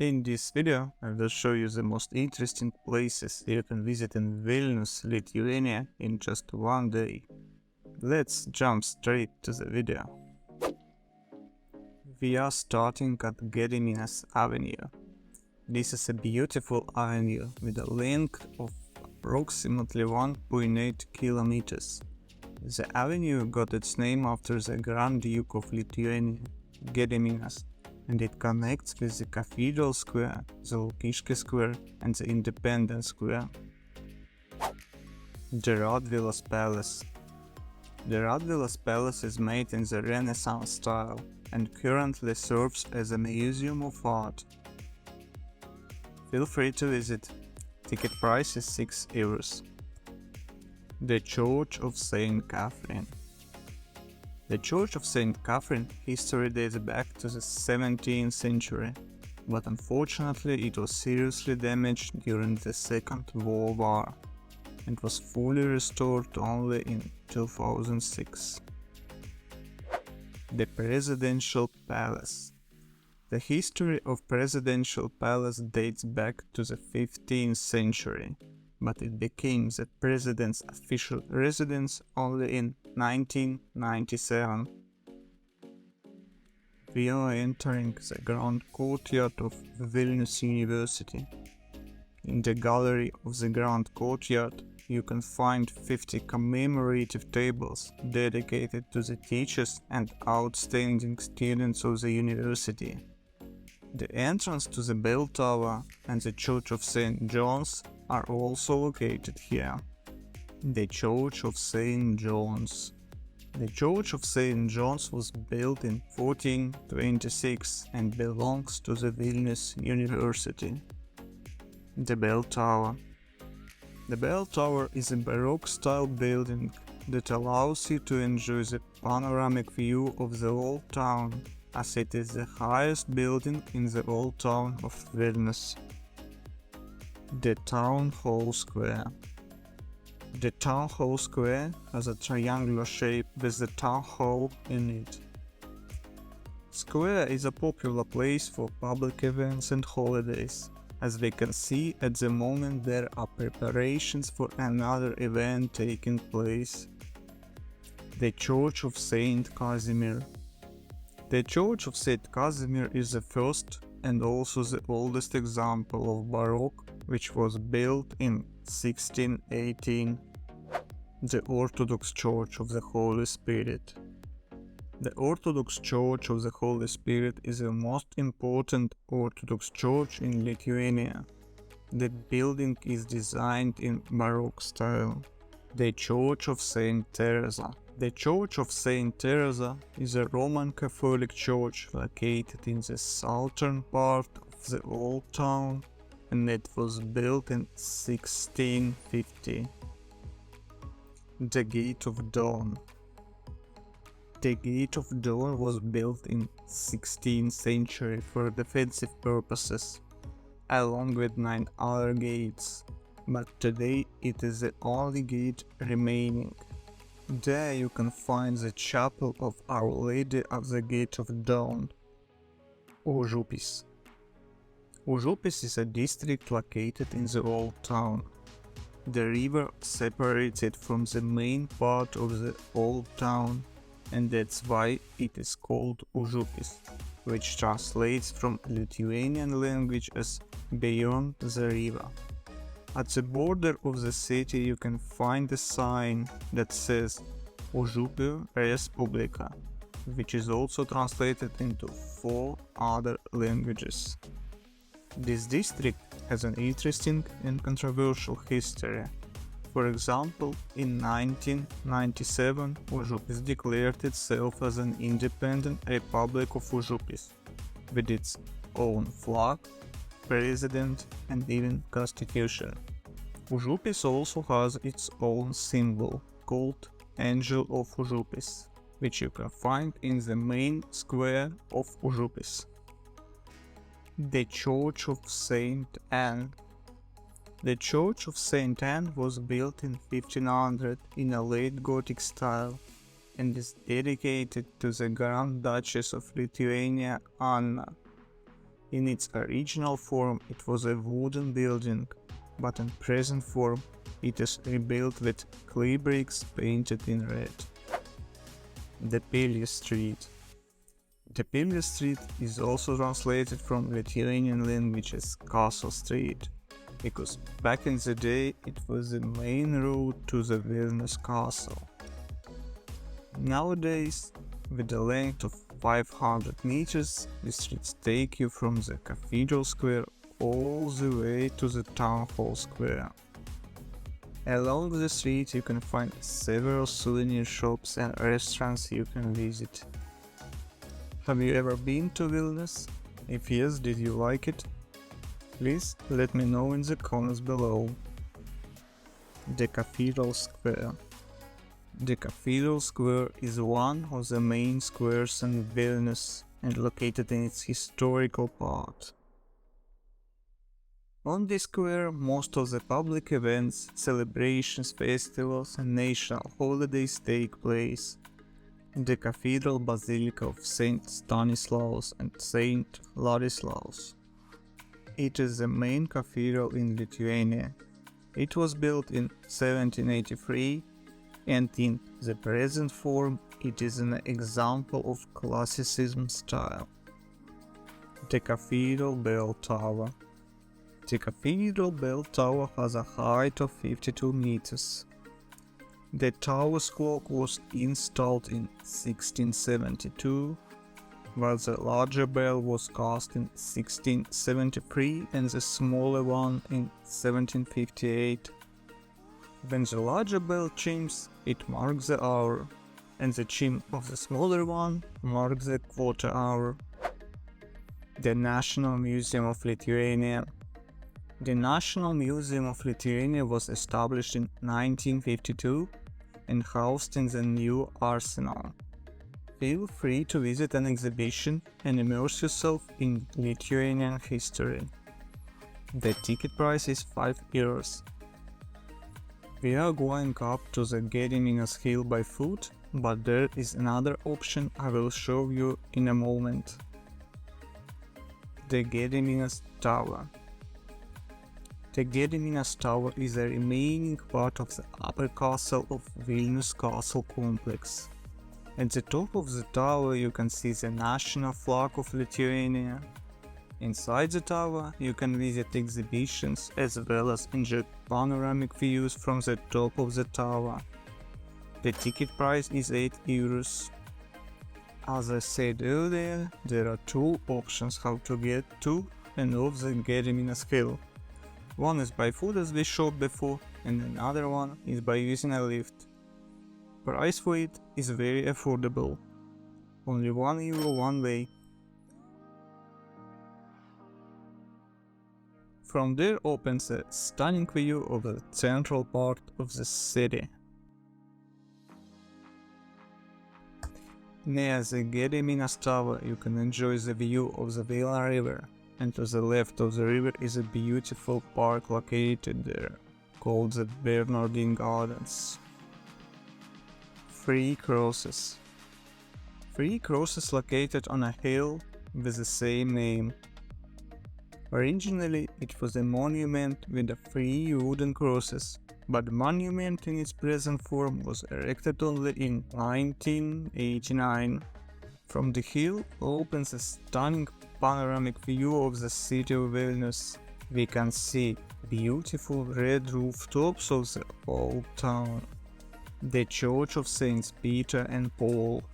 In this video, I will show you the most interesting places you can visit in Vilnius, Lithuania in just one day. Let's jump straight to the video. We are starting at Gediminas Avenue. This is a beautiful avenue with a length of approximately 1.8 kilometers. The avenue got its name after the Grand Duke of Lithuania, Gediminas, and it connects with the Cathedral Square, the Užupis Square and the Independence Square. The Radvilas Palace. The Radvilas Palace is made in the Renaissance style and currently serves as a museum of art. Feel free to visit. Ticket price is €6. The Church of St. Catherine. The Church of St. Catherine history dates back to the 17th century, but unfortunately it was seriously damaged during the Second World War and was fully restored only in 2006. The Presidential Palace. The history of Presidential Palace dates back to the 15th century, but it became the president's official residence only in 1997. We are entering the grand courtyard of Vilnius University. In the gallery of the grand courtyard, you can find 50 commemorative tables dedicated to the teachers and outstanding students of the university. The entrance to the bell tower and the Church of St. John's are also located here. The Church of St. John's. The Church of St. John's was built in 1426 and belongs to the Vilnius University. The Bell Tower. The Bell Tower is a Baroque-style building that allows you to enjoy the panoramic view of the old town, as it is the highest building in the old town of Vilnius. The Town Hall Square. The Town Hall Square has a triangular shape with the Town Hall in it. Square is a popular place for public events and holidays. As we can see, at the moment there are preparations for another event taking place. The Church of Saint Casimir. The Church of Saint Casimir is the first and also the oldest example of Baroque, which was built in 1618. The Orthodox Church of the Holy Spirit. The Orthodox Church of the Holy Spirit is the most important Orthodox church in Lithuania. The building is designed in Baroque style. The Church of St. Theresa. The Church of St. Theresa is a Roman Catholic church located in the southern part of the old town, and it was built in 1650. The Gate of Dawn. The Gate of Dawn was built in 16th century for defensive purposes, along with 9 other gates, but today it is the only gate remaining. There you can find the chapel of Our Lady of the Gate of Dawn. Užupis. Užupis is a district located in the old town. The river separates it from the main part of the old town, and that's why it is called Užupis, which translates from Lithuanian language as beyond the river. At the border of the city you can find a sign that says Užupio Respublika, which is also translated into 4 other languages. This district has an interesting and controversial history. For example, in 1997 Užupis declared itself as an independent Republic of Užupis, with its own flag, president and even constitution. Užupis also has its own symbol, called Angel of Užupis, which you can find in the main square of Užupis. The Church of St. Anne. The Church of St. Anne was built in 1500 in a late Gothic style and is dedicated to the Grand Duchess of Lithuania Anna. In its original form it was a wooden building, but in present form it is rebuilt with clay bricks painted in red. The Pilies Street. The Pilies Street is also translated from Lithuanian language as Castle Street, because back in the day it was the main road to the Vilnius castle. Nowadays, with a length of 500 meters, the streets take you from the Cathedral Square all the way to the Town Hall Square. Along the street you can find several souvenir shops and restaurants you can visit. Have you ever been to Vilnius? If yes, did you like it? Please let me know in the comments below. The Cathedral Square. The Cathedral Square is one of the main squares in Vilnius and located in its historical part. On this square, most of the public events, celebrations, festivals and national holidays take place. The Cathedral Basilica of Saint Stanislaus and Saint Ladislaus. It is the main cathedral in Lithuania. It was built in 1783 and in the present form it is an example of classicism style. The Cathedral Bell Tower. The Cathedral Bell Tower has a height of 52 meters. The tower's clock was installed in 1672, while the larger bell was cast in 1673 and the smaller one in 1758. When the larger bell chimes, it marks the hour, and the chime of the smaller one marks the quarter hour. The National Museum of Lithuania. The National Museum of Lithuania was established in 1952 and housed in the new Arsenal. Feel free to visit an exhibition and immerse yourself in Lithuanian history. The ticket price is 5 euros. We are going up to the Gediminas hill by foot, but there is another option I will show you in a moment. The Gediminas Tower. The Gediminas Tower is a remaining part of the upper castle of Vilnius Castle Complex. At the top of the tower you can see the national flag of Lithuania. Inside the tower you can visit exhibitions as well as enjoy panoramic views from the top of the tower. The ticket price is 8 euros. As I said earlier, there are two options how to get to and off the Gediminas hill. One is by foot as we showed before, and another one is by using a lift. Price for it is very affordable. Only 1 euro one way. From there opens a stunning view of the central part of the city. Near the Gediminas Tower you can enjoy the view of the Vila River, and to the left of the river is a beautiful park located there, called the Bernardine Gardens. Three crosses. Three crosses located on a hill with the same name. Originally it was a monument with the 3 wooden crosses, but the monument in its present form was erected only in 1989. From the hill opens a stunning panoramic view of the city of Vilnius. We can see beautiful red rooftops of the old town. The Church of Saints Peter and Paul.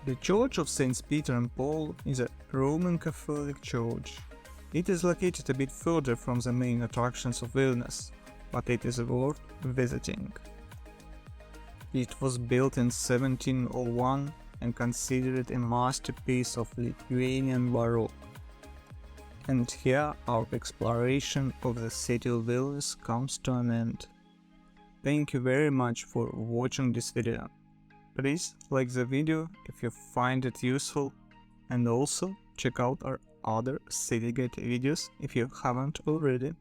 The Church of Saints Peter and Paul is a Roman Catholic church. It is located a bit further from the main attractions of Vilnius, but it is worth visiting. It was built in 1701 and considered a masterpiece of Lithuanian Baroque. And here our exploration of the city of Vilnius comes to an end. Thank you very much for watching this video. Please like the video if you find it useful, and also check out our other city gate videos if you haven't already.